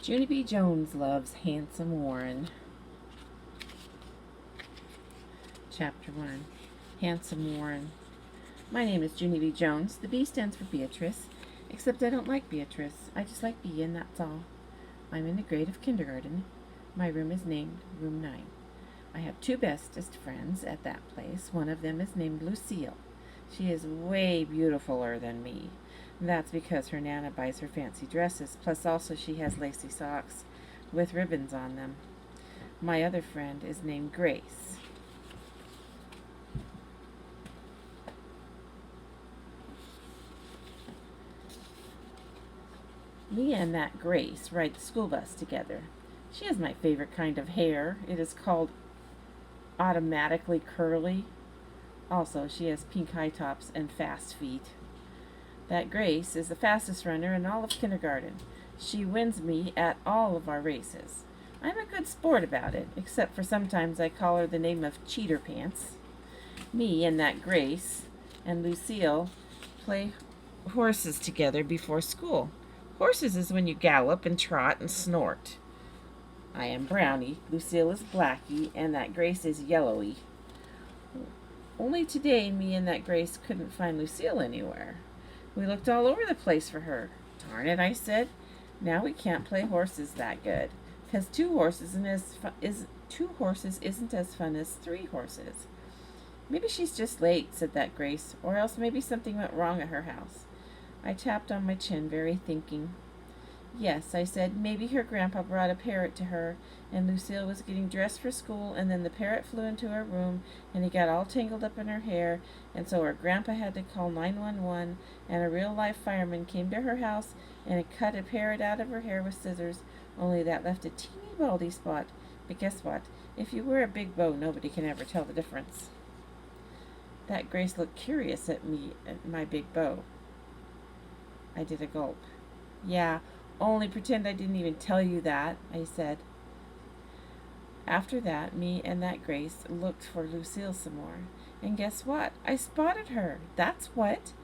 Junie B. Jones loves handsome Warren. Chapter 1. Handsome Warren. My name is Junie B. Jones. The B stands for Beatrice, except I don't like Beatrice. I just like B, and that's all. I'm in the grade of kindergarten. My room is named Room 9. I have two bestest friends at that place. One of them is named Lucille. She is way beautifuler than me. That's because her Nana buys her fancy dresses, plus also she has lacy socks with ribbons on them. My other friend is named Grace. Me and that Grace ride the school bus together. She has my favorite kind of hair. It is called automatically curly. Also, she has pink high tops and fast feet. That Grace is the fastest runner in all of kindergarten. She wins me at all of our races. I'm a good sport about it, except for sometimes I call her the name of Cheater Pants. Me and that Grace and Lucille play horses together before school. Horses is when you gallop and trot and snort. I am Brownie, Lucille is Blackie, and that Grace is Yellowy. Only today, me and that Grace couldn't find Lucille anywhere. We looked all over the place for her. Darn it, I said. Now we can't play horses that good, 'cause two horses isn't as fun as three horses. Maybe she's just late, said that Grace, or else maybe something went wrong at her house. I tapped on my chin, very thinking. Yes, I said, maybe her grandpa brought a parrot to her, and Lucille was getting dressed for school, and then the parrot flew into her room, and he got all tangled up in her hair, and so her grandpa had to call 911, and a real-life fireman came to her house, and it cut a parrot out of her hair with scissors, only that left a teeny baldy spot. But guess what? If you wear a big bow, nobody can ever tell the difference. That Grace looked curious at me, at my big bow. I did a gulp. Yeah, only pretend I didn't even tell you that, I said. After that, me and that Grace looked for Lucille some more. And guess what? I spotted her. That's what.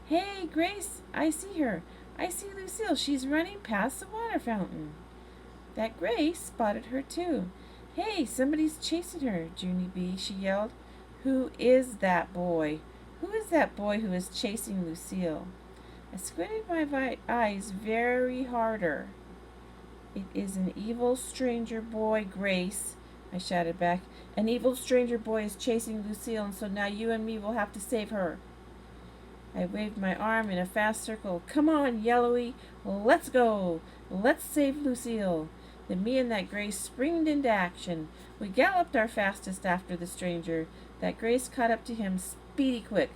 Hey, Grace, I see her. I see Lucille. She's running past the water fountain. That Grace spotted her too. Hey, somebody's chasing her, Junie B., she yelled. Who is that boy? Who is that boy who is chasing Lucille? I squinted my eyes very harder. It is an evil stranger boy, Grace, I shouted back. An evil stranger boy is chasing Lucille, and so now you and me will have to save her. I waved my arm in a fast circle. Come on, Yellowy, let's go. Let's save Lucille. Then me and that Grace springed into action. We galloped our fastest after the stranger. That Grace caught up to him speedy quick.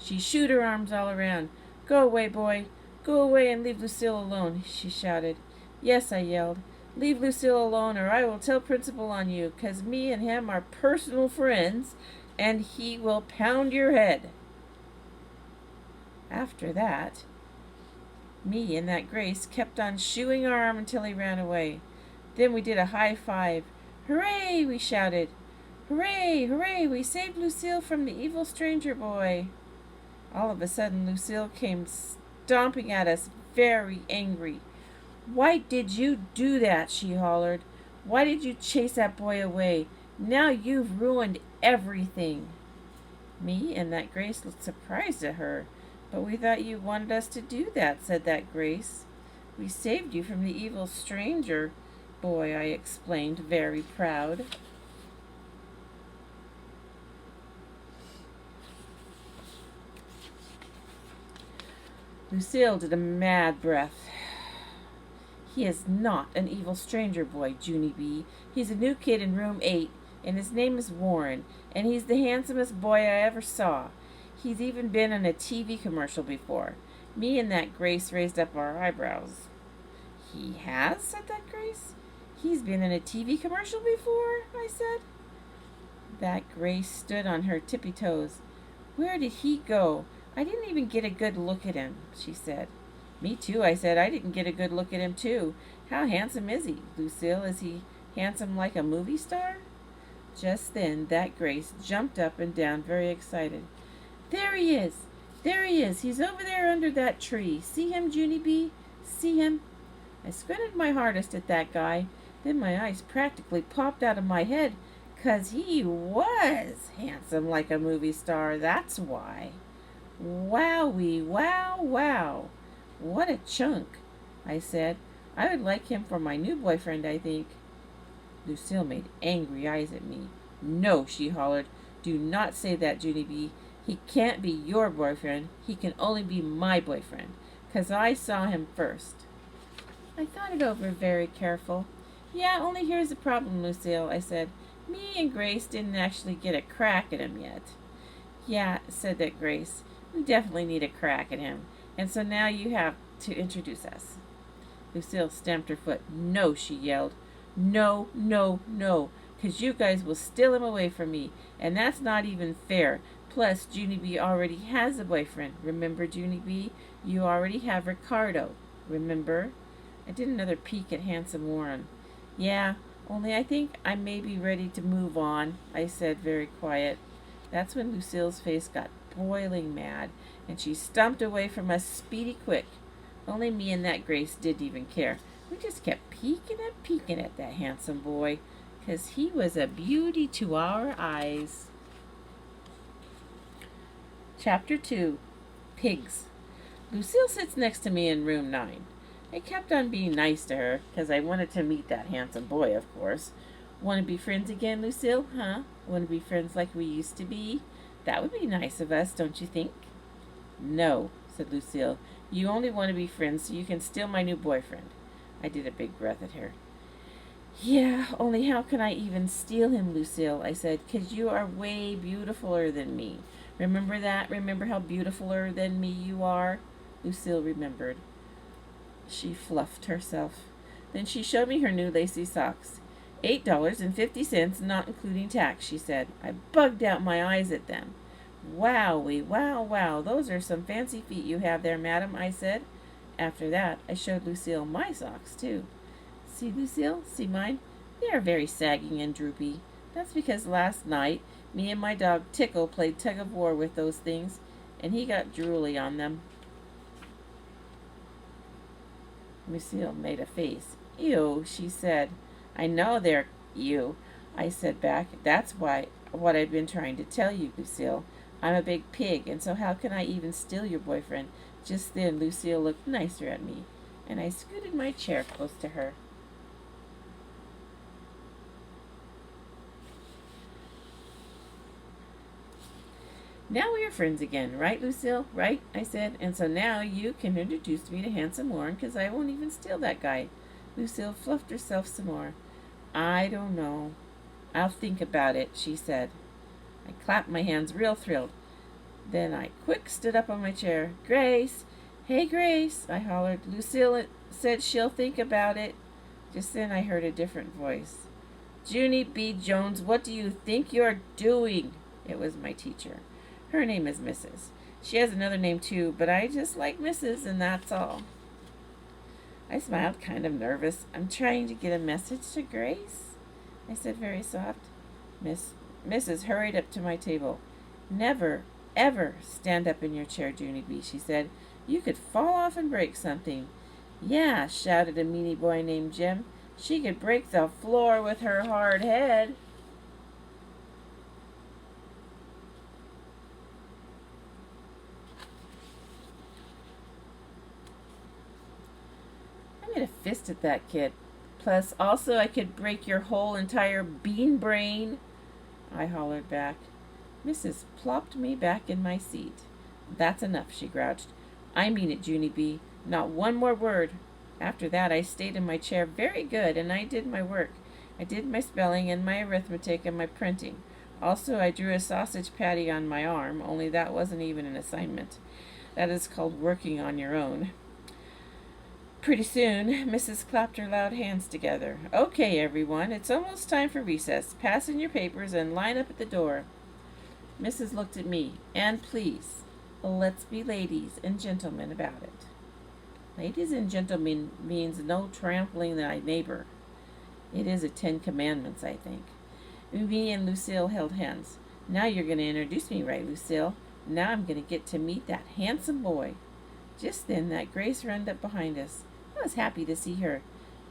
She shooed her arms all around. Go away, boy. Go away and leave Lucille alone, she shouted. Yes, I yelled. Leave Lucille alone or I will tell Principal on you, 'cause me and him are personal friends, and he will pound your head. After that, me and that Grace kept on shooing our arm until he ran away. Then we did a high five. Hooray, we shouted. Hooray, hooray, we saved Lucille from the evil stranger boy. All of a sudden, Lucille came stomping at us, very angry. Why did you do that? She hollered. Why did you chase that boy away? Now you've ruined everything. Me and that Grace looked surprised at her. But we thought you wanted us to do that, said that Grace. We saved you from the evil stranger boy, I explained, very proud. Lucille did a mad breath. He is not an evil stranger boy, Junie B. He's a new kid in room 8, and his name is Warren, and he's the handsomest boy I ever saw. He's even been in a TV commercial before. Me and that Grace raised up our eyebrows. He has, said that Grace. He's been in a TV commercial before, I said. That Grace stood on her tippy toes. Where did he go? I didn't even get a good look at him, she said. Me too, I said. I didn't get a good look at him too. How handsome is he, Lucille? Is he handsome like a movie star? Just then, that Grace jumped up and down, very excited. There he is! There he is! He's over there under that tree. See him, Junie B? See him? I squinted my hardest at that guy. Then my eyes practically popped out of my head, 'cause he was handsome like a movie star, that's why. Wowee, wow, wow. What a chunk, I said. I would like him for my new boyfriend, I think. Lucille made angry eyes at me. No, she hollered. Do not say that, Junie B. He can't be your boyfriend. He can only be my boyfriend, 'cause I saw him first. I thought it over very careful. Yeah, only here's the problem, Lucille, I said. Me and Grace didn't actually get a crack at him yet. Yeah, said that Grace. We definitely need a crack at him. And so now you have to introduce us. Lucille stamped her foot. No, she yelled. No, no, no, 'cause you guys will steal him away from me, and that's not even fair. Plus, Junie B already has a boyfriend. Remember, Junie B? You already have Ricardo. Remember? I did another peek at handsome Warren. Yeah, only I think I may be ready to move on, I said, very quiet. That's when Lucille's face got boiling mad, and she stomped away from us speedy quick. Only me and that Grace didn't even care. We just kept peeking at that handsome boy, 'cause he was a beauty to our eyes. Chapter 2. Pigs. Lucille sits next to me in room 9. I kept on being nice to her, 'cause I wanted to meet that handsome boy, of course. Want to be friends again, Lucille, huh? Want to be friends like we used to be? That would be nice of us, don't you think? No, said Lucille. You only want to be friends so you can steal my new boyfriend. I did a big breath at her. Yeah, only how can I even steal him, Lucille? I said, 'cause you are way beautifuler than me. Remember that? Remember how beautifuler than me you are? Lucille remembered. She fluffed herself. Then she showed me her new lacy socks. $8.50, not including tax, she said. I bugged out my eyes at them. Wowee, wow, wow, those are some fancy feet you have there, madam, I said. After that, I showed Lucille my socks, too. See, Lucille, see mine? They are very sagging and droopy. That's because last night, me and my dog Tickle played tug-of-war with those things, and he got drooly on them. Lucille made a face. Ew, she said. I know they're you, I said back. That's what I've been trying to tell you, Lucille. I'm a big pig, and so how can I even steal your boyfriend? Just then, Lucille looked nicer at me, and I scooted my chair close to her. Now we are friends again, right, Lucille? Right? I said, and so now you can introduce me to handsome Warren, 'cause I won't even steal that guy. Lucille fluffed herself some more. I don't know. I'll think about it, she said. I clapped my hands real thrilled. Then I quick stood up on my chair. Grace! Hey, Grace! I hollered. Lucille said she'll think about it. Just then I heard a different voice. Junie B. Jones, what do you think you're doing? It was my teacher. Her name is Mrs. She has another name too, but I just like Mrs., and that's all. I smiled, kind of nervous. I'm trying to get a message to Grace, I said very soft. Mrs. hurried up to my table. Never, ever stand up in your chair, Junie B., she said. You could fall off and break something. Yeah, shouted a meanie boy named Jim. She could break the floor with her hard head. I made a fist at that kid. Plus, also, I could break your whole entire bean brain, I hollered back. Mrs. plopped me back in my seat. That's enough, she grouched. I mean it, Junie B. Not one more word. After that, I stayed in my chair very good, and I did my work. I did my spelling and my arithmetic and my printing. Also, I drew a sausage patty on my arm, only that wasn't even an assignment. That is called working on your own. Pretty soon, Mrs. clapped her loud hands together. Okay, everyone, it's almost time for recess. Pass in your papers and line up at the door. Mrs. looked at me. And please, let's be ladies and gentlemen about it. Ladies and gentlemen means no trampling thy neighbor. It is a 10 Commandments, I think. Me and Lucille held hands. Now you're going to introduce me, right, Lucille? Now I'm going to get to meet that handsome boy. Just then, that Grace ran up behind us. I was happy to see her.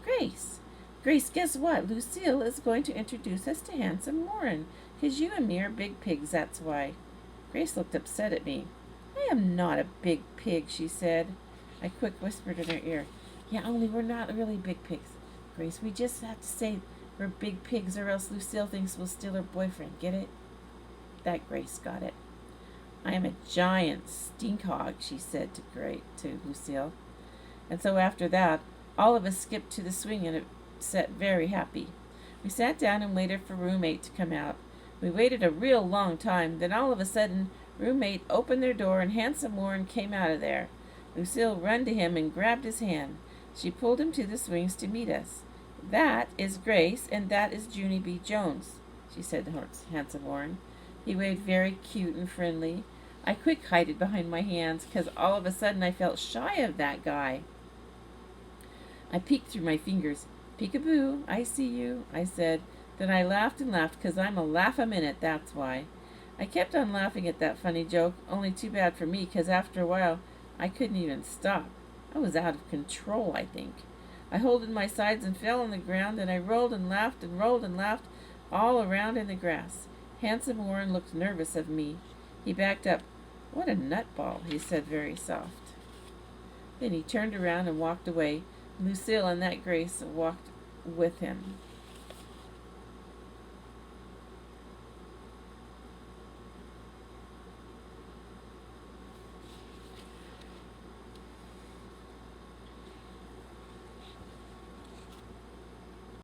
Grace! Grace, guess what? Lucille is going to introduce us to Handsome Warren, 'cause you and me are big pigs, that's why. Grace looked upset at me. I am not a big pig, she said. I quick whispered in her ear. Yeah, only we're not really big pigs. Grace, we just have to say we're big pigs or else Lucille thinks we'll steal her boyfriend. Get it? That Grace got it. I am a giant stink hog, she said to Lucille. And so after that, all of us skipped to the swing and set very happy. We sat down and waited for roommate to come out. We waited a real long time. Then all of a sudden, roommate opened their door and Handsome Warren came out of there. Lucille ran to him and grabbed his hand. She pulled him to the swings to meet us. That is Grace, and that is Junie B. Jones, she said to Handsome Warren. He waved very cute and friendly. I quick hid behind my hands, 'cause all of a sudden I felt shy of that guy. I peeked through my fingers. Peekaboo, I see you, I said. Then I laughed and laughed, 'cause I'm a laugh-a-minute, that's why. I kept on laughing at that funny joke, only too bad for me, 'cause after a while I couldn't even stop. I was out of control, I think. I holded my sides and fell on the ground, and I rolled and laughed all around in the grass. Handsome Warren looked nervous of me. He backed up. What a nutball, he said very soft. Then he turned around and walked away. Lucille and that Grace walked with him.